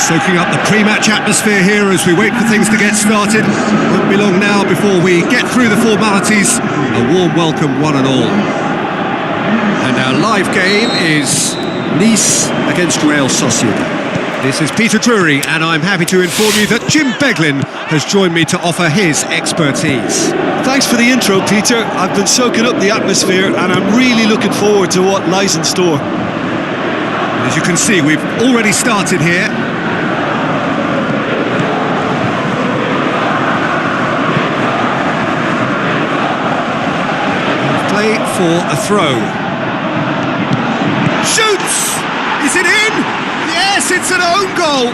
Soaking up the pre-match atmosphere here as we wait for things to get started. Won't be long now before we get through the formalities. A warm welcome, one and all. And our live game is Nice against Real Sociedad. This is Peter Drury, and I'm happy to inform you that Jim Beglin has joined me to offer his expertise. Thanks for the intro, Peter. I've been soaking up the atmosphere and I'm really looking forward to what lies in store. As you can see, we've already started here. Play for a throw. Shoots! Is it in? Yes, it's an own goal.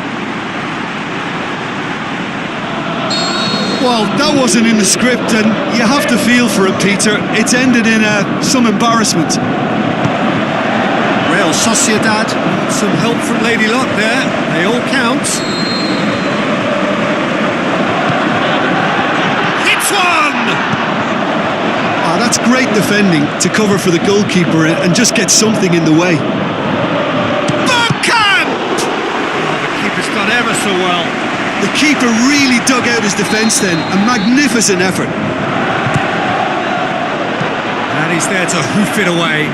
Well, that wasn't in the script and you have to feel for it, Peter. It's ended in some embarrassment. Real Sociedad, some help from Lady Luck there. They all count. Hits one! Ah, that's great defending to cover for the goalkeeper and just get something in the way. Done ever so well. The keeper really dug out his defence then. A magnificent effort. And he's there to hoof it away.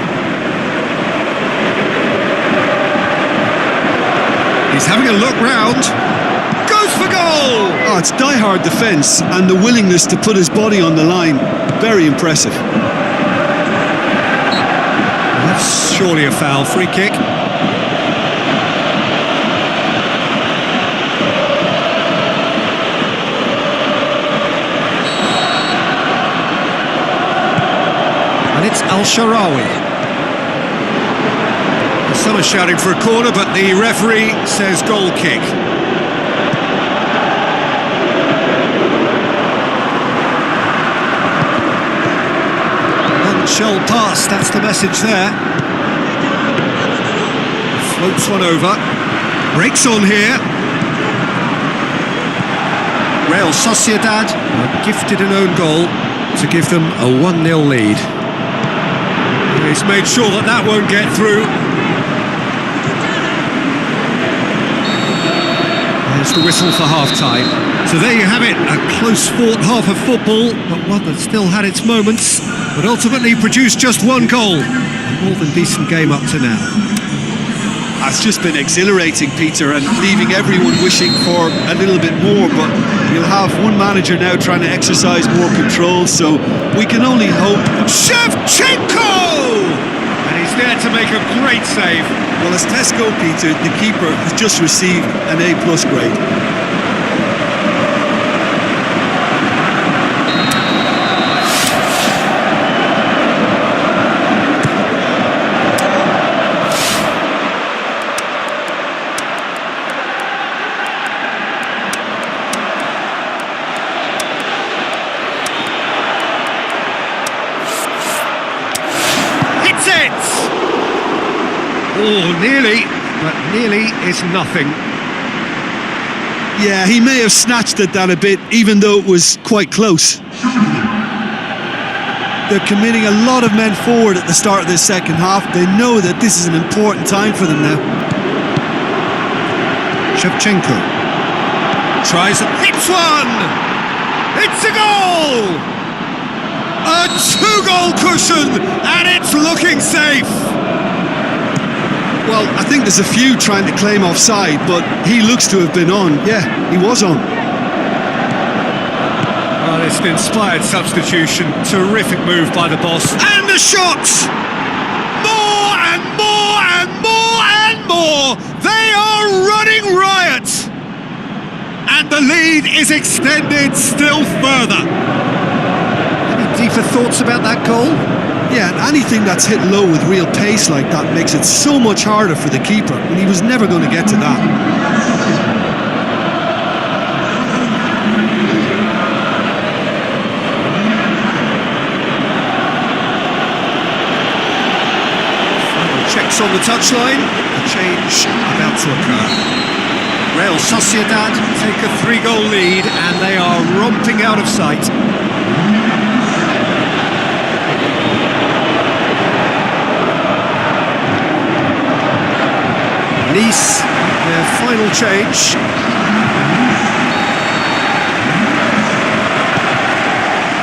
He's having a look round. Goes for goal! Oh, it's die-hard defence and the willingness to put his body on the line. Very impressive. That's surely a foul. Free kick. It's Al-Sharawi. Some are shouting for a corner, but the referee says goal kick. None shall pass, that's the message there. Floats one over. Breaks on here. Real Sociedad are gifted an own goal to give them a 1-0 lead. He's made sure that that won't get through. There's the whistle for half-time. So there you have it, a close-fought half of football, but one that still had its moments, but ultimately produced just one goal. A more than decent game up to now. It's just been exhilarating, Peter, and leaving everyone wishing for a little bit more, but you'll have one manager now trying to exercise more control, so we can only hope. Shevchenko! And he's there to make a great save. Well, as tests go, Peter, the keeper has just received an A+ grade. Oh, nearly, but nearly is nothing. Yeah, he may have snatched at that a bit, even though it was quite close. They're committing a lot of men forward at the start of this second half. They know that this is an important time for them now. Shevchenko tries, hits one! It's a goal! A 2-goal cushion, and it's looking safe! Well, I think there's a few trying to claim offside, but he looks to have been on. Yeah, he was on. Well, it's an inspired substitution. Terrific move by the boss. And the shot! More and more and more and more! They are running riot! And the lead is extended still further. Any deeper thoughts about that goal? Yeah, and anything that's hit low with real pace like that makes it so much harder for the keeper, and he was never going to get to that. Checks on the touchline, a change about to occur. Real Sociedad take a 3-goal lead and they are romping out of sight. Nice, their final change.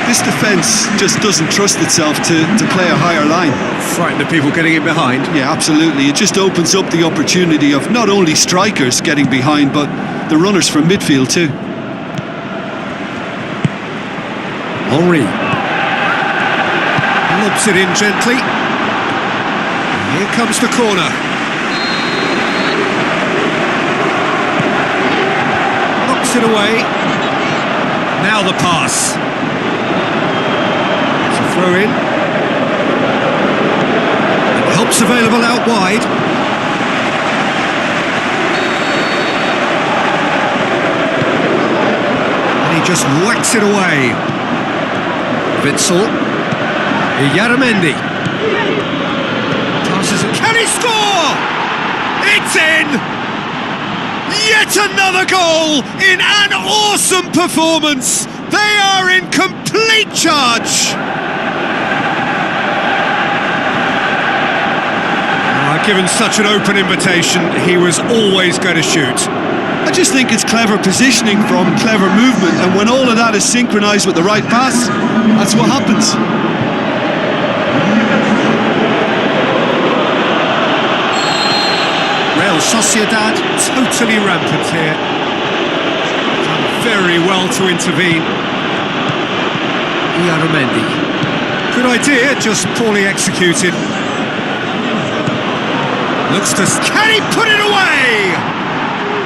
This defence just doesn't trust itself to play a higher line. Frightened of people getting in behind. Yeah, absolutely. It just opens up the opportunity of not only strikers getting behind, but the runners from midfield too. Henry lobs it in gently. Here comes the corner. Knocks it away. Now the pass. It's a throw in. And help's available out wide. And he just whacks it away. Witzel. Yaramendi. Passes it. Can he score? It's in! Yet another goal in an awesome performance. They are in complete charge. Given such an open invitation, he was always going to shoot. I just think it's clever positioning from clever movement, and when all of that is synchronised with the right pass, that's what happens. Real Sociedad totally rampant here. Done very well to intervene. Yaramendi. Good idea, just poorly executed. Looks to... Can he put it away?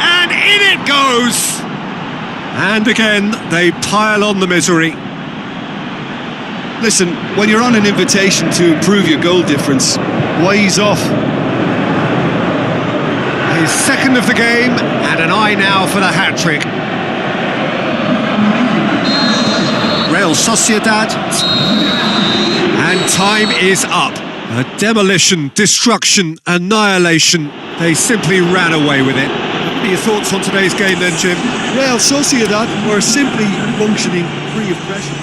And in it goes! And again, they pile on the misery. Listen, when you're on an invitation to improve your goal difference, why ease off? His second of the game, and an eye now for the hat-trick. Real Sociedad. And time is up. A demolition, destruction, annihilation. They simply ran away with it. What are your thoughts on today's game then, Jim? Real Sociedad were simply functioning free of pressure.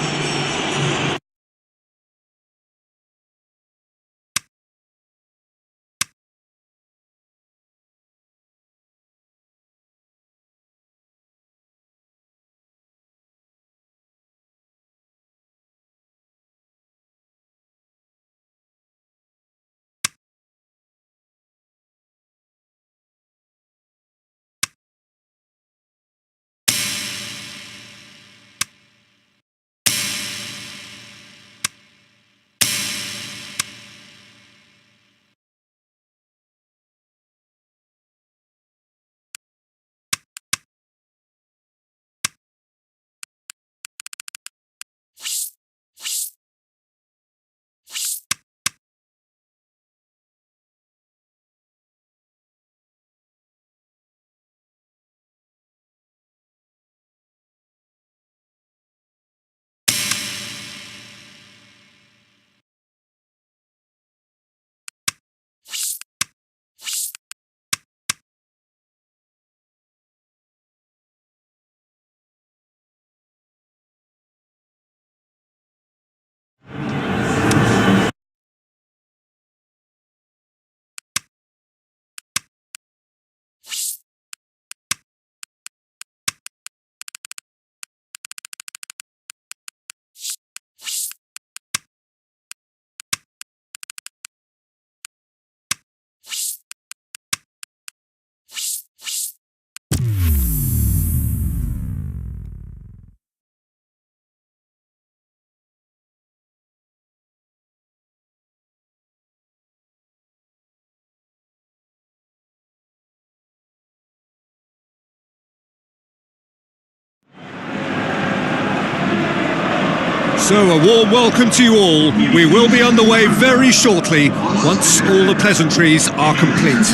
So a warm welcome to you all. We will be underway very shortly once all the pleasantries are complete.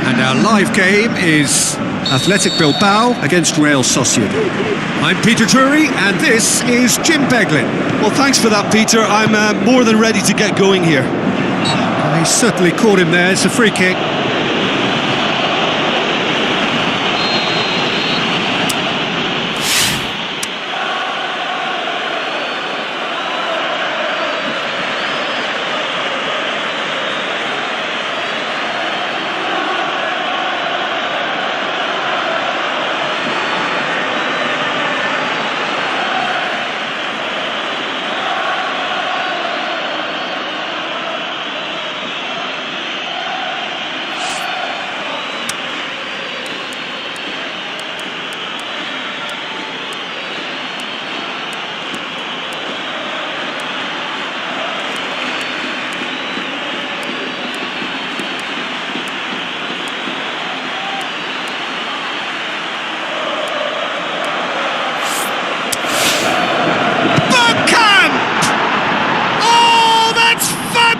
And our live game is Athletic Bilbao against Real Sociedad. I'm Peter Drury and this is Jim Beglin. Well, thanks for that, Peter. I'm more than ready to get going here. He certainly caught him there. It's a free kick.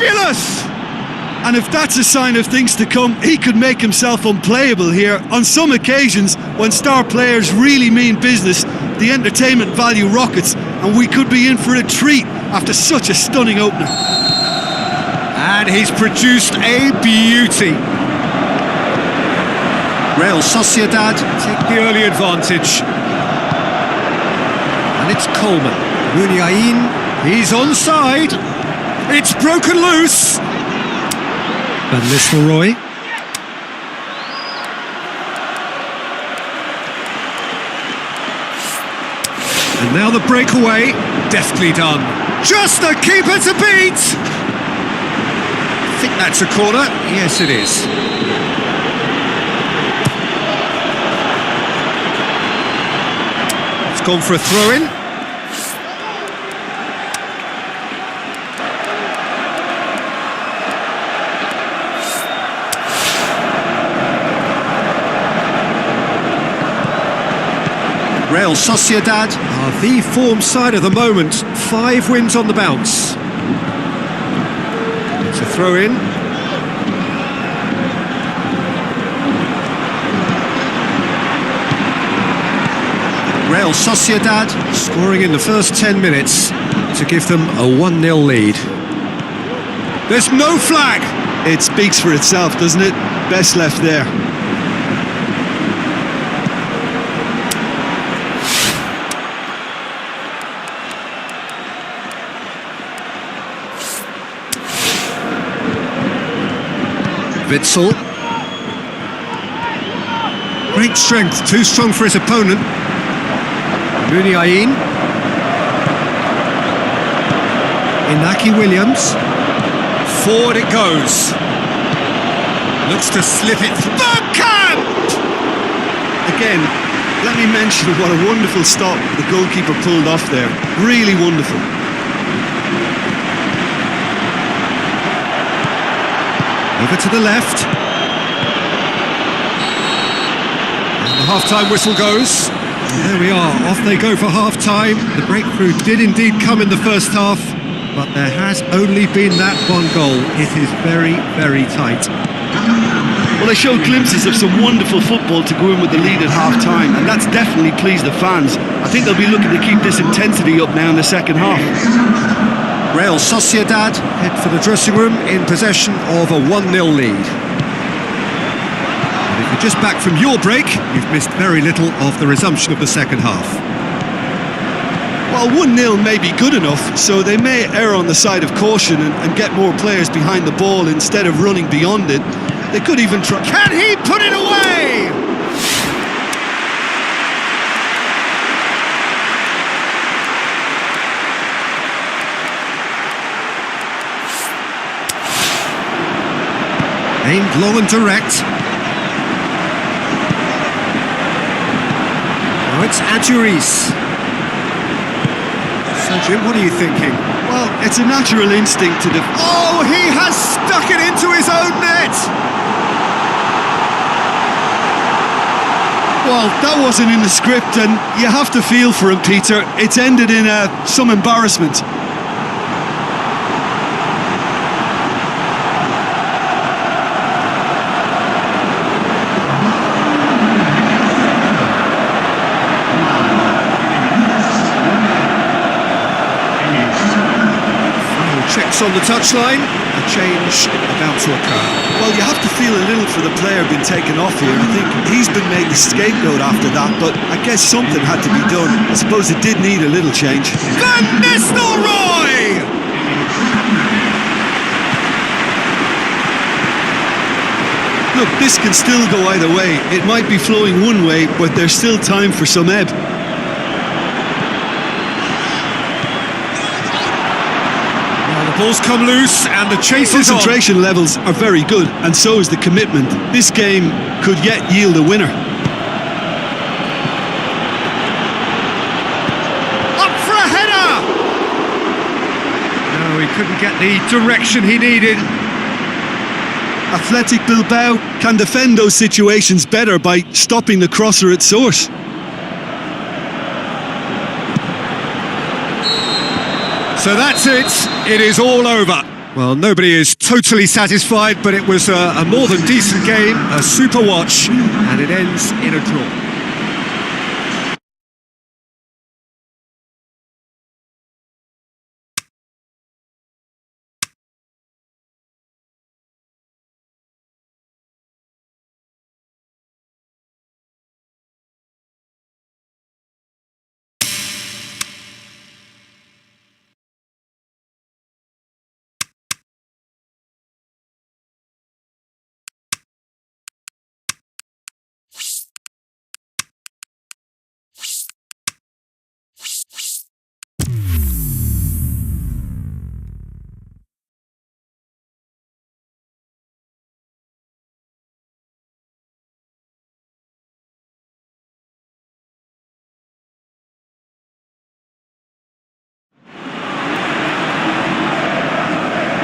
fabulous! And if that's a sign of things to come, he could make himself unplayable here. On some occasions, when star players really mean business, the entertainment value rockets, and we could be in for a treat after such a stunning opener. And he's produced a beauty. Real Sociedad take the early advantage. And it's Coleman. Muniain, he's onside. It's broken loose. Van Nistelrooy. And now the breakaway, deftly done. Just the keeper to beat! I think that's a corner. Yes, it is. It's gone for a throw-in. Real Sociedad are the form side of the moment. 5 wins on the bounce. It's a throw-in. Real Sociedad scoring in the first 10 minutes to give them a 1-0 lead. There's no flag! It speaks for itself, doesn't it? Best left there. Witsel. Great strength, too strong for his opponent. Muniain. Inaki Williams. Forward it goes. Looks to slip it. Bergkamp! Again, let me mention what a wonderful stop the goalkeeper pulled off there. Really wonderful. Over to the left. And the half-time whistle goes. And there we are, off they go for half-time. The breakthrough did indeed come in the first half, but there has only been that one goal. It is very, very tight. Well, they showed glimpses of some wonderful football to go in with the lead at half-time, and that's definitely pleased the fans. I think they'll be looking to keep this intensity up now in the second half. Real Sociedad head for the dressing room in possession of a 1-0 lead. And if you're just back from your break, you've missed very little of the resumption of the second half. Well, 1-0 may be good enough, so they may err on the side of caution and get more players behind the ball instead of running beyond it. They could even try... Can he put it away? Aimed long and direct. Now it's Adjuris. So Jim, what are you thinking? Well, it's a natural instinct to Oh, he has stuck it into his own net! Well, that wasn't in the script, and you have to feel for him, Peter. It's ended in some embarrassment. Checks on the touchline, a change about to occur. Well, you have to feel a little for the player being taken off here. I think he's been made the scapegoat after that, but I guess something had to be done. I suppose it did need a little change. Van Nistelrooy! Look, this can still go either way. It might be flowing one way, but there's still time for some ebb. Ball's come loose and the chase is on. Concentration levels are very good, and so is the commitment. This game could yet yield a winner. Up for a header! No, he couldn't get the direction he needed. Athletic Bilbao can defend those situations better by stopping the crosser at source. So that's it. It is all over. Well, nobody is totally satisfied, but it was a more than decent game, a super watch, and it ends in a draw.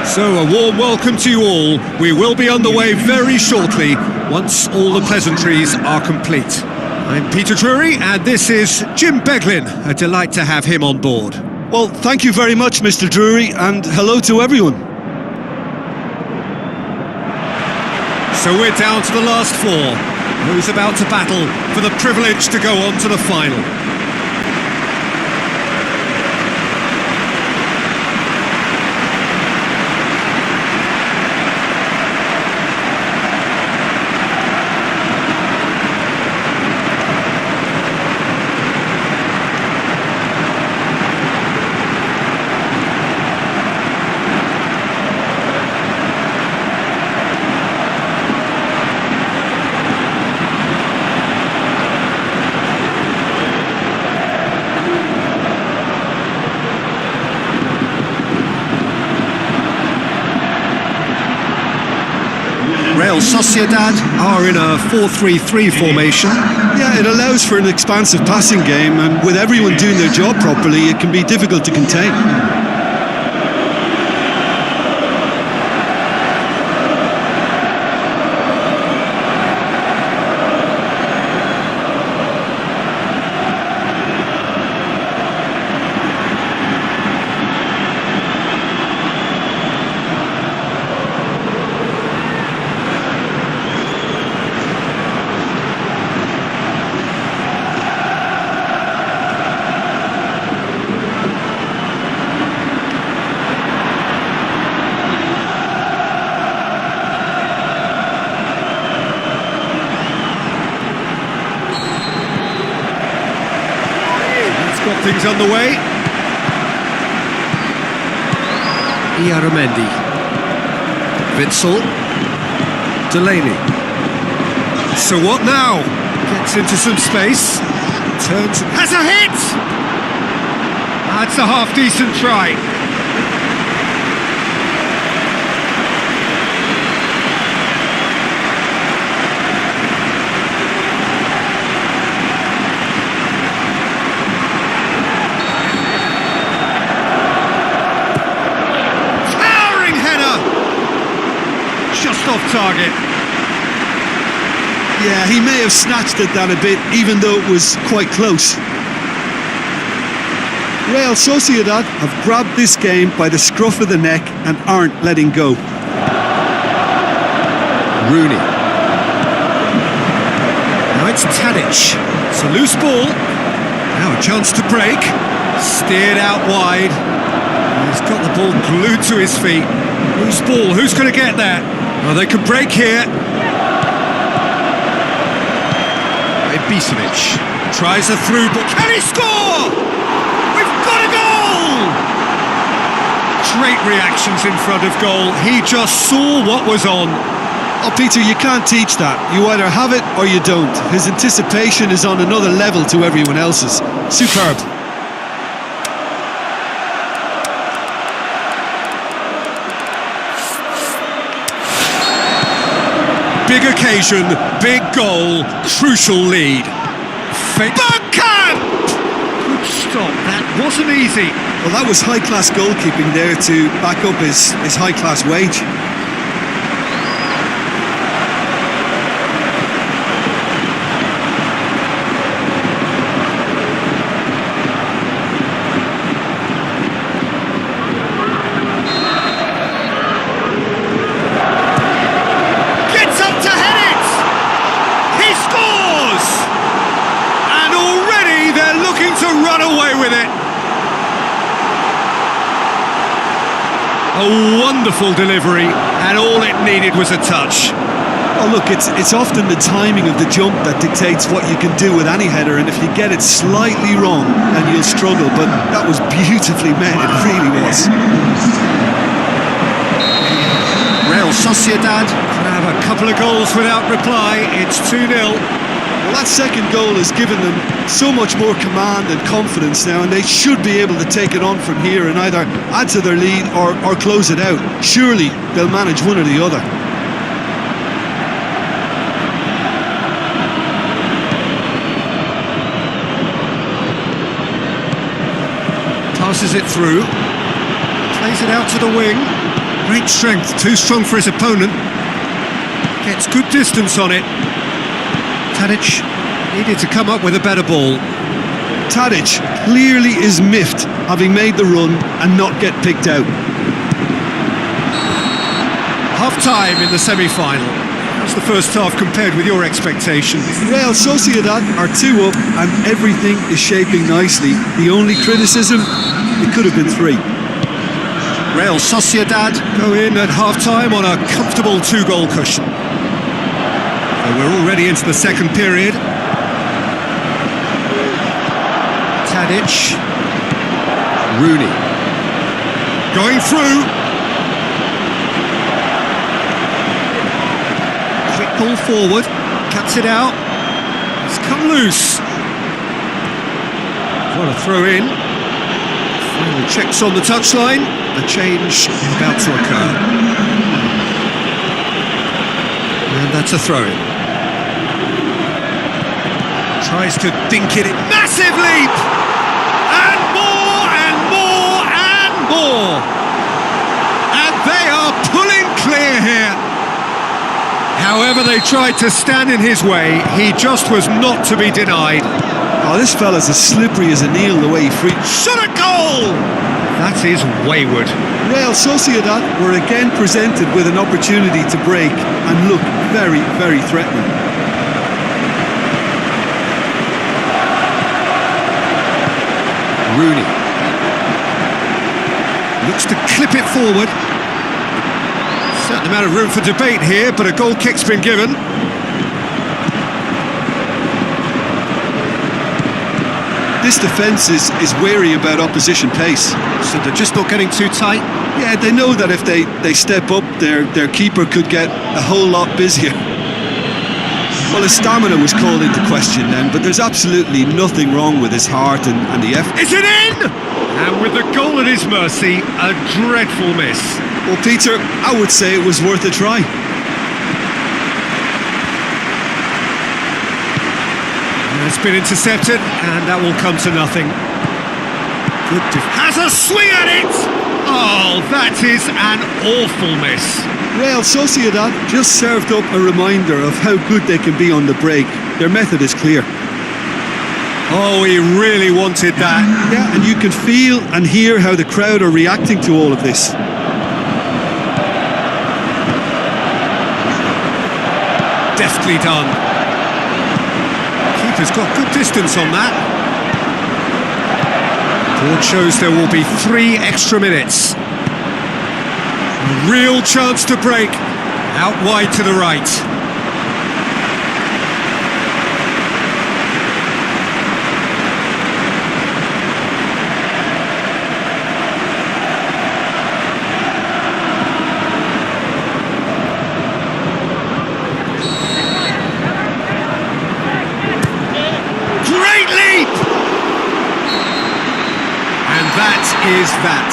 So, a warm welcome to you all. We will be underway very shortly, once all the pleasantries are complete. I'm Peter Drury, and this is Jim Beglin. A delight to have him on board. Well, thank you very much, Mr. Drury, and hello to everyone. So we're down to the last four. Who's about to battle for the privilege to go on to the final? Real Sociedad are in a 4-3-3 formation. Yeah, it allows for an expansive passing game, and with everyone doing their job properly, it can be difficult to contain. Got things underway. Iaramendi. Witsel. Delaney. So what now? Gets into some space. Turns. Has a hit! That's a half-decent try. Just off target. Yeah, he may have snatched at that a bit, even though it was quite close. Real Sociedad have grabbed this game by the scruff of the neck and aren't letting go. Rooney. Now it's Tadic. It's a loose ball. Now a chance to break. Steered out wide. He's got the ball glued to his feet. Loose ball. Who's going to get there? Oh, they could break here. Ibisevic tries a through ball. Can he score? We've got a goal! Great reactions in front of goal. He just saw what was on. Oh, Peter, you can't teach that. You either have it or you don't. His anticipation is on another level to everyone else's. Superb. Big occasion, big goal, crucial lead. Bergkamp! Good stop, that wasn't easy. Well, that was high-class goalkeeping there to back up his high-class wage. A wonderful delivery, and all it needed was a touch. Oh look, it's often the timing of the jump that dictates what you can do with any header, and if you get it slightly wrong, then you'll struggle, but that was beautifully met, it really was. Real Sociedad have a couple of goals without reply. It's 2-0. Well, that second goal has given them so much more command and confidence now, and they should be able to take it on from here and either add to their lead or close it out. Surely they'll manage one or the other. Passes it through, plays it out to the wing. Great strength, too strong for his opponent. Gets good distance on it. Tadic needed to come up with a better ball. Tadic clearly is miffed, having made the run and not get picked out. Half-time in the semi-final. How's the first half compared with your expectations? Real Sociedad are 2 up and everything is shaping nicely. The only criticism, it could have been 3. Real Sociedad go in at half-time on a comfortable 2-goal cushion. So we're already into the second period. Tadic. Rooney. Going through. Quick ball forward. Cuts it out. It's come loose. What a throw in. Final checks on the touchline. The change is about to occur. And that's a throw-in. Tries to dink it in. Massive leap! And more and more and more! And they are pulling clear here. However they tried to stand in his way, he just was not to be denied. Oh, this fella's as slippery as a needle the way he free. Shot a goal! That is wayward. Real Sociedad were again presented with an opportunity to break and look very, very threatening. Rooney looks to clip it forward. Certain amount of room for debate here, but a goal kick's been given. This defence is wary about opposition pace. So they're just not getting too tight? Yeah, they know that if they step up, their keeper could get a whole lot busier. Well, his stamina was called into question then, but there's absolutely nothing wrong with his heart and the effort. Is it in? And with the goal at his mercy, a dreadful miss. Well, Peter, I would say it was worth a try. It's been intercepted, and that will come to nothing. Good has a swing at it! Oh, that is an awful miss. Real Sociedad just served up a reminder of how good they can be on the break. Their method is clear. Oh, he really wanted that. Yeah, and you can feel and hear how the crowd are reacting to all of this. Deftly done. Keeper's got good distance on that. Board shows there will be 3 extra minutes. A real chance to break. Out wide to the right. Is that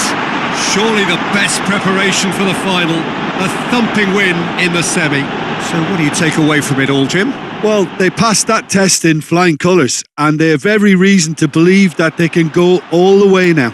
surely the best preparation for the final? A thumping win in the semi. So what do you take away from it all, Jim? Well, they passed that test in flying colours, and they have every reason to believe that they can go all the way now.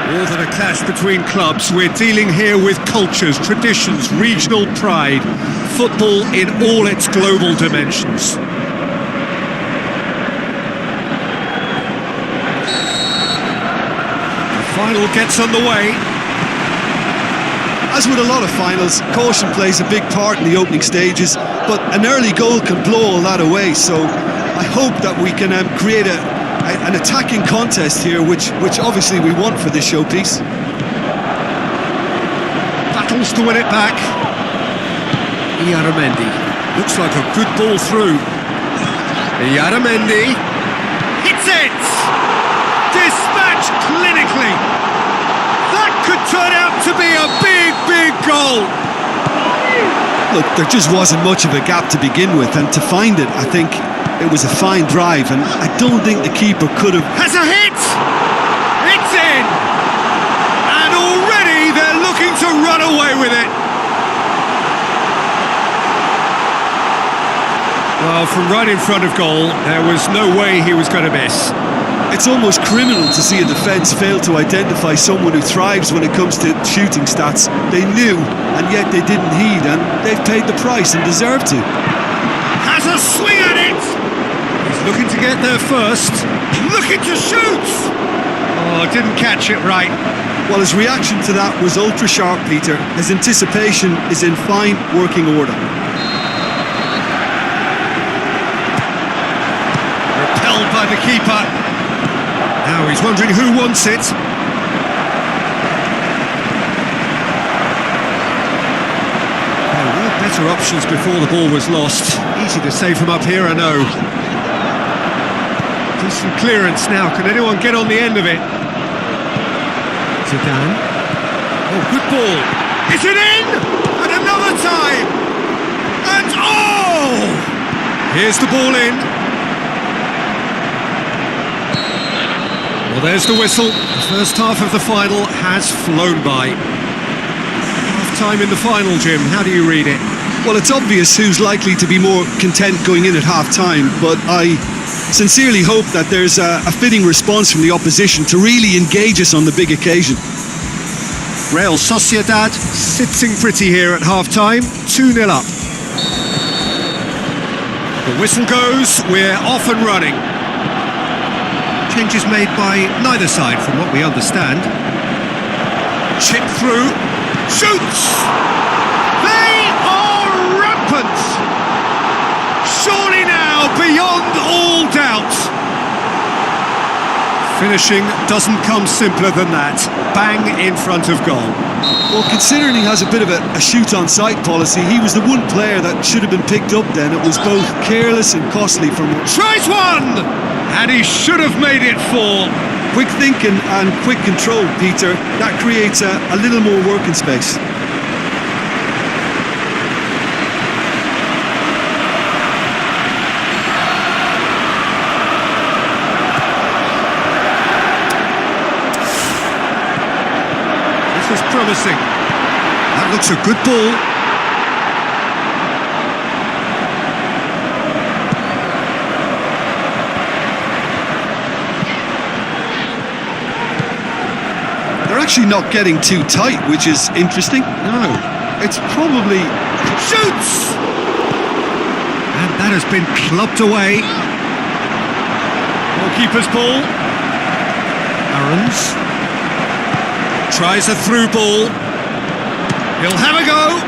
More than a clash between clubs, we're dealing here with cultures, traditions, regional pride, football in all its global dimensions. The final gets underway. As with a lot of finals, caution plays a big part in the opening stages, but an early goal can blow all that away, so I hope that we can create an attacking contest here, which obviously we want for this showpiece. Battles to win it back. Iaramendi. Looks like a good ball through. Iaramendi hits it! Dispatched clinically. That could turn out to be a big, big goal. Look, there just wasn't much of a gap to begin with, and to find it, I think it was a fine drive, and I don't think the keeper could have... Has a hit! It's in! And already they're looking to run away with it. Well, from right in front of goal, there was no way he was going to miss. It's almost criminal to see a defence fail to identify someone who thrives when it comes to shooting stats. They knew, and yet they didn't heed, and they've paid the price and deserve to. Has a swing at it! He's looking to get there first. Looking to shoot! Oh, didn't catch it right. Well, his reaction to that was ultra sharp, Peter. His anticipation is in fine working order. Repelled by the keeper. Now he's wondering who wants it. There were better options before the ball was lost. Easy to save from up here, I know. Decent clearance now. Can anyone get on the end of it? Zidane. Oh, good ball. Is it in? And another time. And oh! Here's the ball in. Well, there's the whistle. The first half of the final has flown by. Half-time in the final, Jim. How do you read it? Well, it's obvious who's likely to be more content going in at half-time, but I sincerely hope that there's a fitting response from the opposition to really engage us on the big occasion. Real Sociedad sitting pretty here at half-time, 2-0 up. The whistle goes, we're off and running. Changes made by neither side from what we understand. Chip through, shoots! They are rampant! Surely now, beyond all doubt. Finishing doesn't come simpler than that. Bang in front of goal. Well, considering he has a bit of a shoot-on-sight policy, he was the one player that should have been picked up then. It was both careless and costly from... Tries one! And he should have made it four. Quick thinking and quick control, Peter. That creates a little more working space. This is promising. That looks a good ball. Actually not getting too tight, which is interesting. No, it's probably... Shoots! And that has been clubbed away. Goalkeeper's ball. Aarons tries a through ball. He'll have a go.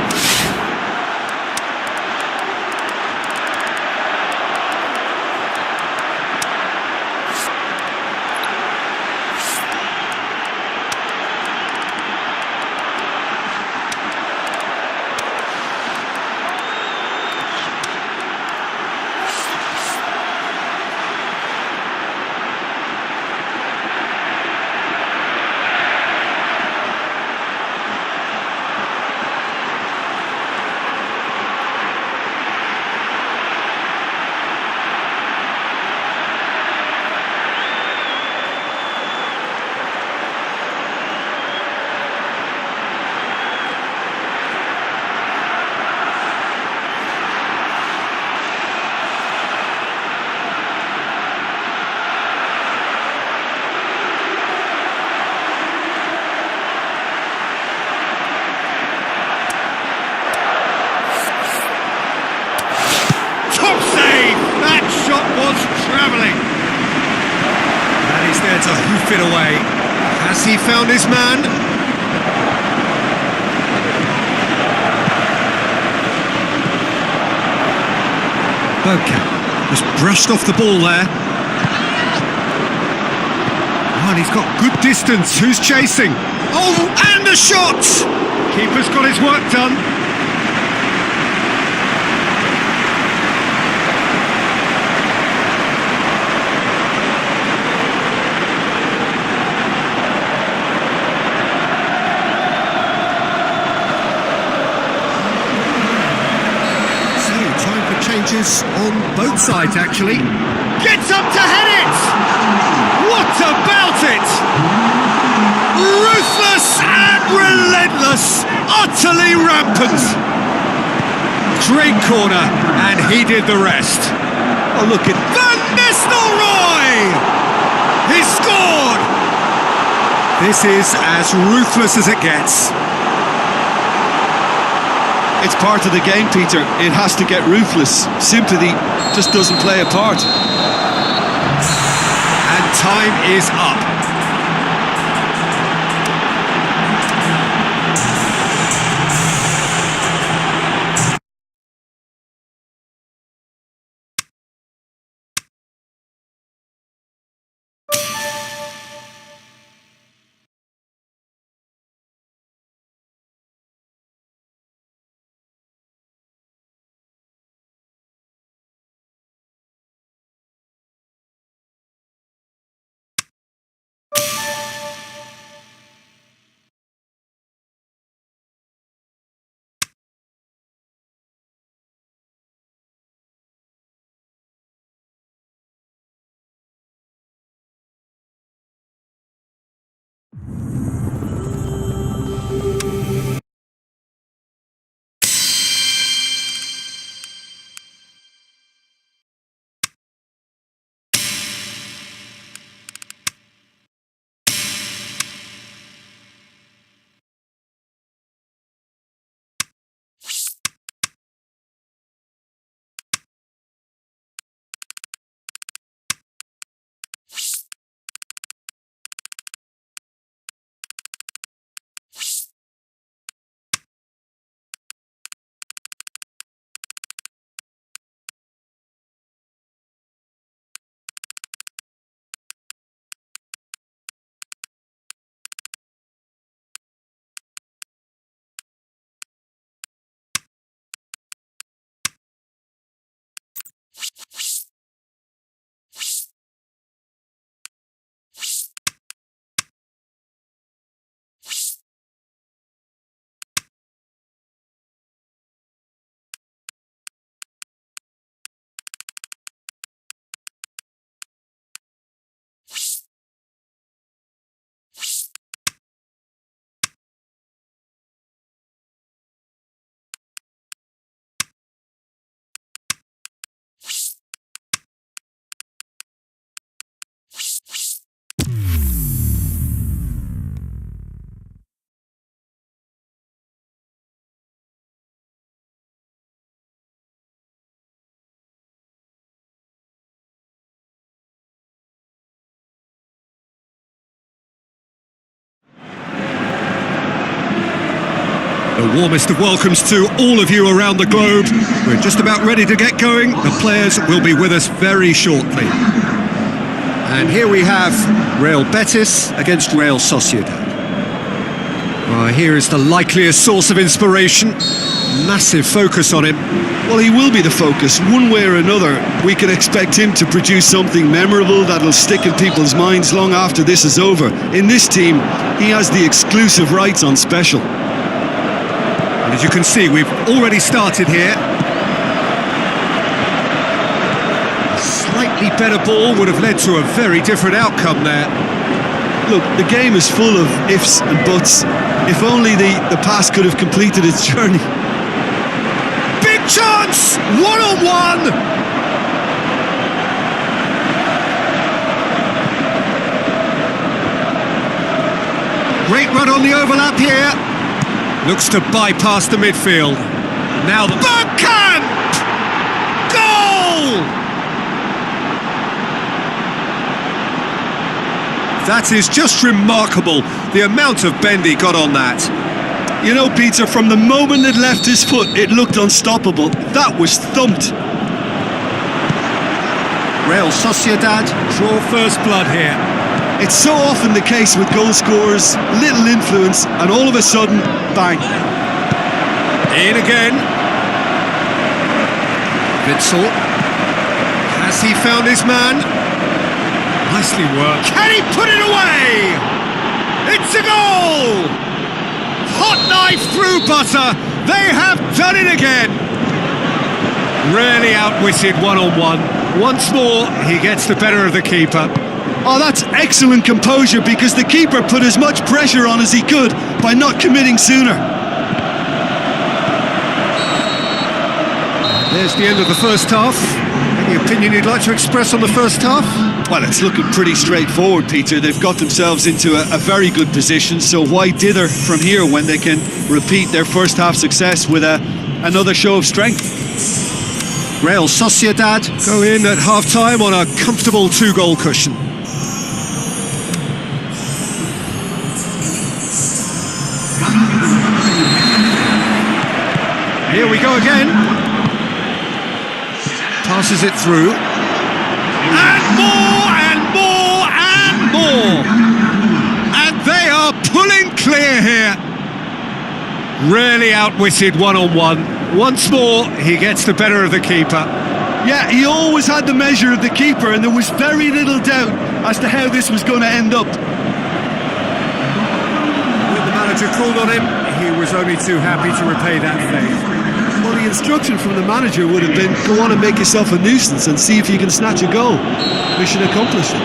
Travelling. And he's there to hoof it away. Has he found his man? Okay, just brushed off the ball there. Oh, and he's got good distance. Who's chasing? Oh, and the shot! Keeper's got his work done. Changes on both sides, actually. Gets up to head it! What about it? Ruthless and relentless, utterly rampant. Great corner, and he did the rest. Oh, look at Van Nistelrooy! He scored! This is as ruthless as it gets. It's part of the game, Peter. It has to get ruthless. Sympathy just doesn't play a part. And time is up. The warmest of welcomes to all of you around the globe. We're just about ready to get going. The players will be with us very shortly. And here we have Real Betis against Real Sociedad. Here is the likeliest source of inspiration. Massive focus on him. Well, he will be the focus. One way or another, we can expect him to produce something memorable that'll stick in people's minds long after this is over. In this team, he has the exclusive rights on special. And as you can see, we've already started here. A slightly better ball would have led to a very different outcome there. Look, the game is full of ifs and buts. If only the pass could have completed its journey. Big chance! One-on-one! Great run on the overlap here. Looks to bypass the midfield. Now the Bergkamp! Goal! That is just remarkable, the amount of bend he got on that. You know, Peter, from the moment it left his foot, it looked unstoppable. That was thumped. Real Sociedad draw first blood here. It's so often the case with goal scorers, little influence, and all of a sudden, bang. In again. Witzel. Has he found his man? Nicely worked. Can he put it away? It's a goal! Hot knife through butter. They have done it again. Really outwitted one-on-one. Once more, he gets the better of the keeper. Oh, that's excellent composure because the keeper put as much pressure on as he could by not committing sooner. There's the end of the first half. Any opinion you'd like to express on the first half? Well, it's looking pretty straightforward, Peter. They've got themselves into a very good position, so why dither from here when they can repeat their first half success with another show of strength? Real Sociedad go in at half-time on a comfortable 2-goal cushion. Here we go again. Passes it through. And more, and more, and more. And they are pulling clear here. Really outwitted one-on-one. Once more, he gets the better of the keeper. Yeah, he always had the measure of the keeper, and there was very little doubt as to how this was going to end up. When the manager called on him, he was only too happy to repay that favour. Well, the instruction from the manager would have been, go on and make yourself a nuisance and see if you can snatch a goal. Mission accomplished.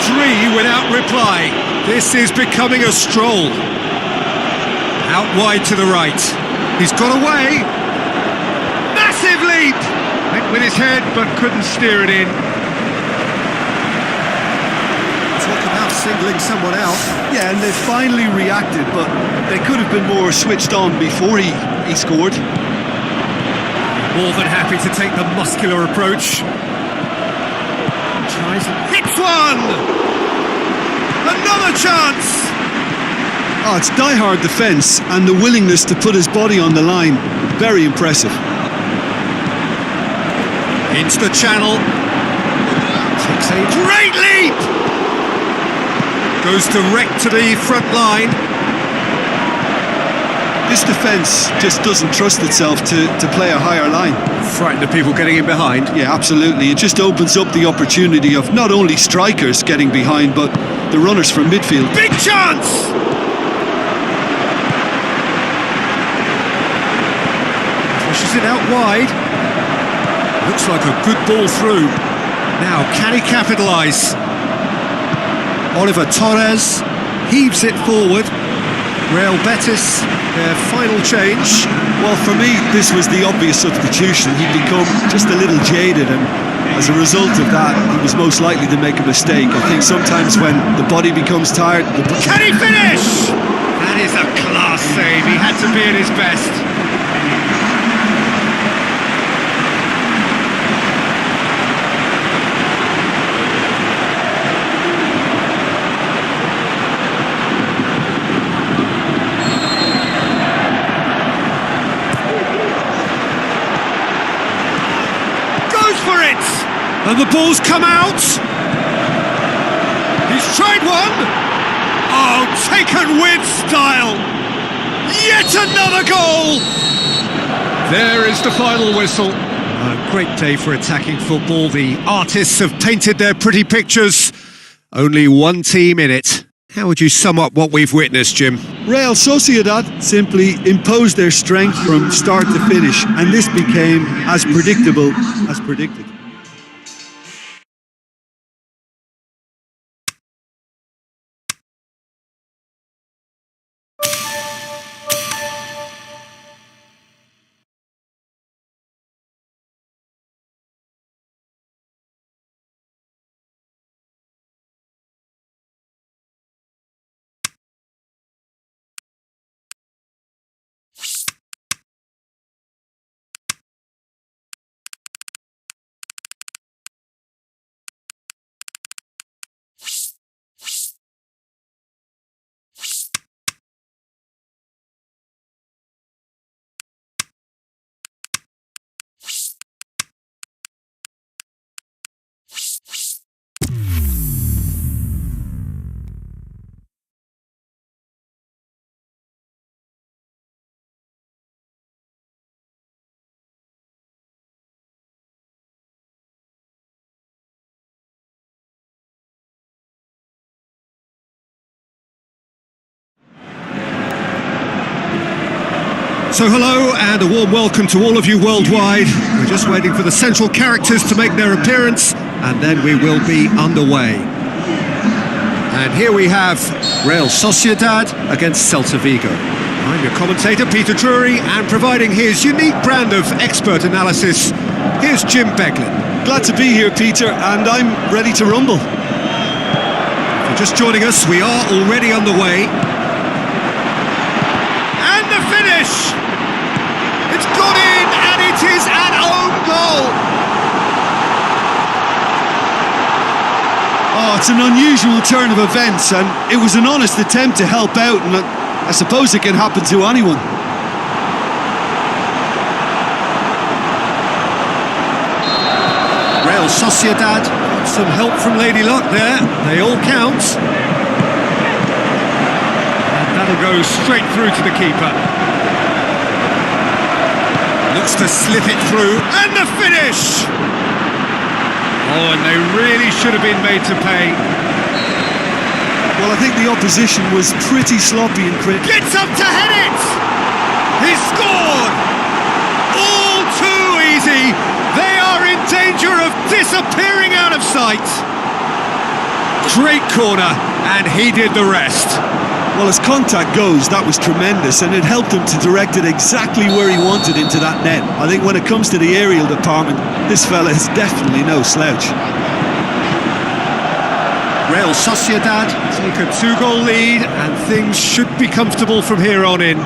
3 without reply. This is becoming a stroll. Out wide to the right. He's got away. Massive leap! Went with his head, but couldn't steer it in. Talk about singling someone out. Yeah, and they finally reacted, but they could have been more switched on before he scored. More than happy to take the muscular approach. Tries and hits one! Another chance! Oh, it's die-hard defence and the willingness to put his body on the line. Very impressive. Into the channel. Takes a great leap! Goes direct to the front line. This defence just doesn't trust itself to play a higher line. Frightened of people getting in behind. Yeah, absolutely. It just opens up the opportunity of not only strikers getting behind, but the runners from midfield. Big chance! Pushes it out wide. Looks like a good ball through. Now, can he capitalise? Oliver Torres heaves it forward. Real Betis, their final change. Well, for me, this was the obvious substitution. He'd become just a little jaded, and as a result of that, he was most likely to make a mistake. I think sometimes when the body becomes tired... Can he finish? That is a class save. He had to be at his best. And the ball's come out. He's tried one. Oh, taken with style. Yet another goal. There is the final whistle. A great day for attacking football. The artists have painted their pretty pictures. Only one team in it. How would you sum up what we've witnessed, Jim? Real Sociedad simply imposed their strength from start to finish, and this became as predictable as predicted. So hello and a warm welcome to all of you worldwide. We're just waiting for the central characters to make their appearance and then we will be underway. And here we have Real Sociedad against Celta Vigo. I'm your commentator Peter Drury, and providing his unique brand of expert analysis, here's Jim Beglin. Glad to be here, Peter, and I'm ready to rumble. If you're just joining us, we are already on the way. And the finish! It's gone in, and it is an own goal! Oh, it's an unusual turn of events, and it was an honest attempt to help out, and I suppose it can happen to anyone. Real Sociedad, some help from Lady Luck there, they all count. And that'll go straight through to the keeper. Looks to slip it through, and the finish! Oh, and they really should have been made to pay. Well, I think the opposition was pretty sloppy and Gets up to head it! He's scored! All too easy! They are in danger of disappearing out of sight! Great corner, and he did the rest. Well, as contact goes, that was tremendous, and it helped him to direct it exactly where he wanted into that net. I think when it comes to the aerial department, this fella is definitely no slouch. Real Sociedad take a 2-goal lead, and things should be comfortable from here on in.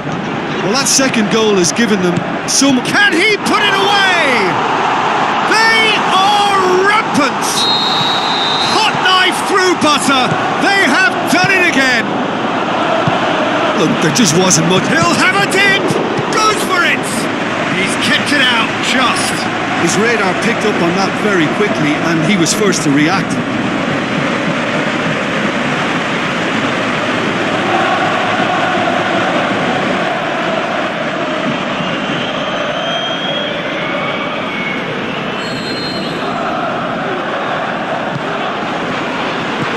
Well, that second goal has given them some... Can he put it away? They are rampant! Hot knife through butter, they have done it again! Look, there just wasn't much. He'll have a dip! Goes for it! He's kept it out, just. His radar picked up on that very quickly, and he was first to react.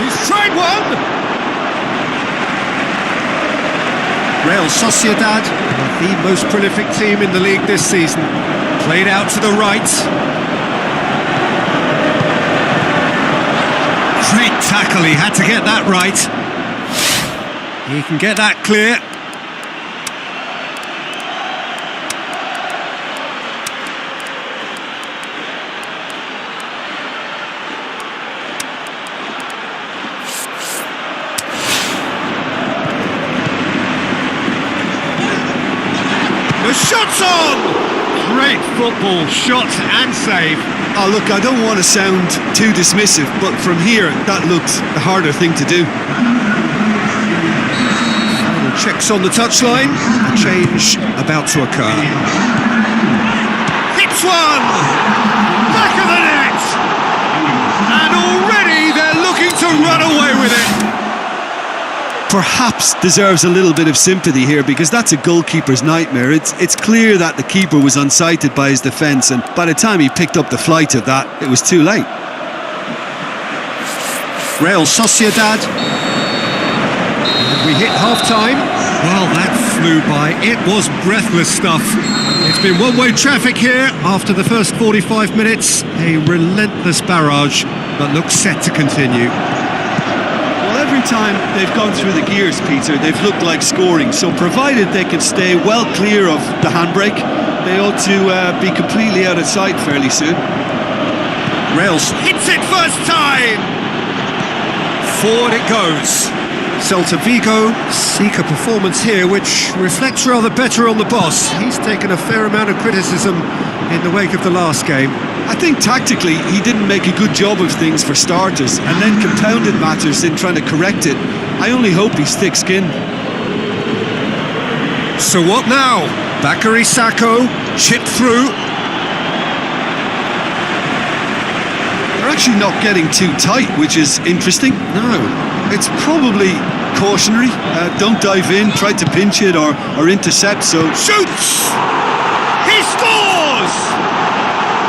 He's tried one! Real Sociedad, the most prolific team in the league this season. Played out to the right. Great tackle, he had to get that right. He can get that clear. The shot's on! Great football, shot and save. Oh, look, I don't want to sound too dismissive, but from here, that looked the harder thing to do. Final checks on the touchline. A change about to occur. Hits one! Back of the net! perhaps deserves a little bit of sympathy here, because that's a goalkeeper's nightmare. It's clear that the keeper was unsighted by his defence, and by the time he picked up the flight of that, it was too late. Real Sociedad. And we hit half-time. Well, that flew by. It was breathless stuff. It's been one-way traffic here after the first 45 minutes. A relentless barrage that looks set to continue. Well, every time they've gone through the gears, Peter, they've looked like scoring. So provided they can stay well clear of the handbrake, they ought to be completely out of sight fairly soon. Rails hits it first time! Forward it goes. Celta Vigo seek a performance here which reflects rather better on the boss. He's taken a fair amount of criticism in the wake of the last game. I think tactically he didn't make a good job of things for starters, and then compounded matters in trying to correct it. I only hope he's thick-skinned. So what now? Bakary Sacco chipped through. They're actually not getting too tight, which is interesting. No. It's probably cautionary. Don't dive in, try to pinch it or intercept, so... Shoots! He scores!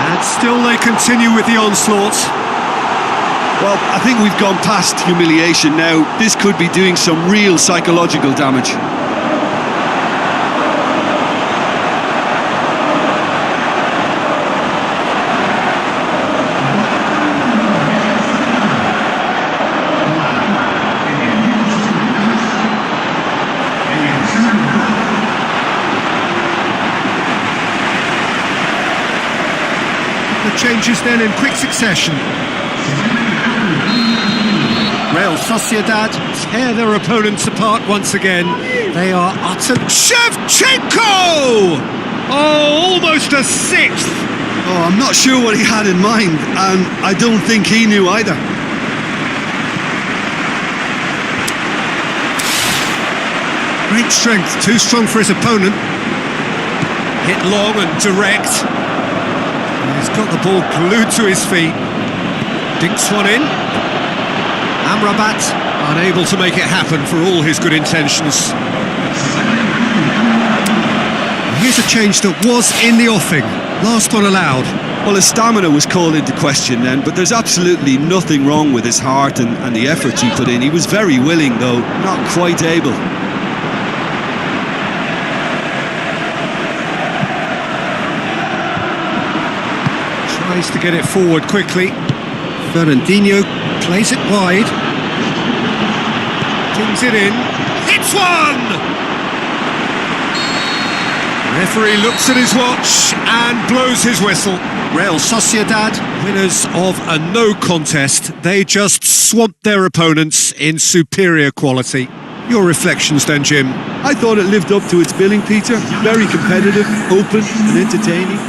And still they continue with the onslaught. Well, I think we've gone past humiliation now. This could be doing some real psychological damage. The changes then in quick succession. Real Sociedad tear their opponents apart once again. They are utterly... Shevchenko! Oh, almost a sixth! Oh, I'm not sure what he had in mind, and I don't think he knew either. Great strength, too strong for his opponent. Hit long and direct. He's got the ball glued to his feet. Dinks one in. Amrabat unable to make it happen for all his good intentions. Here's a change that was in the offing. Last one allowed. Well, his stamina was called into question then, but there's absolutely nothing wrong with his heart and the effort he put in. He was very willing, though not quite able. Tries to get it forward quickly. Fernandinho plays it wide. Tings it in. Hits one! Referee looks at his watch and blows his whistle. Real Sociedad, winners of a no contest. They just swamped their opponents in superior quality. Your reflections then, Jim? I thought it lived up to its billing, Peter. Very competitive, open and entertaining.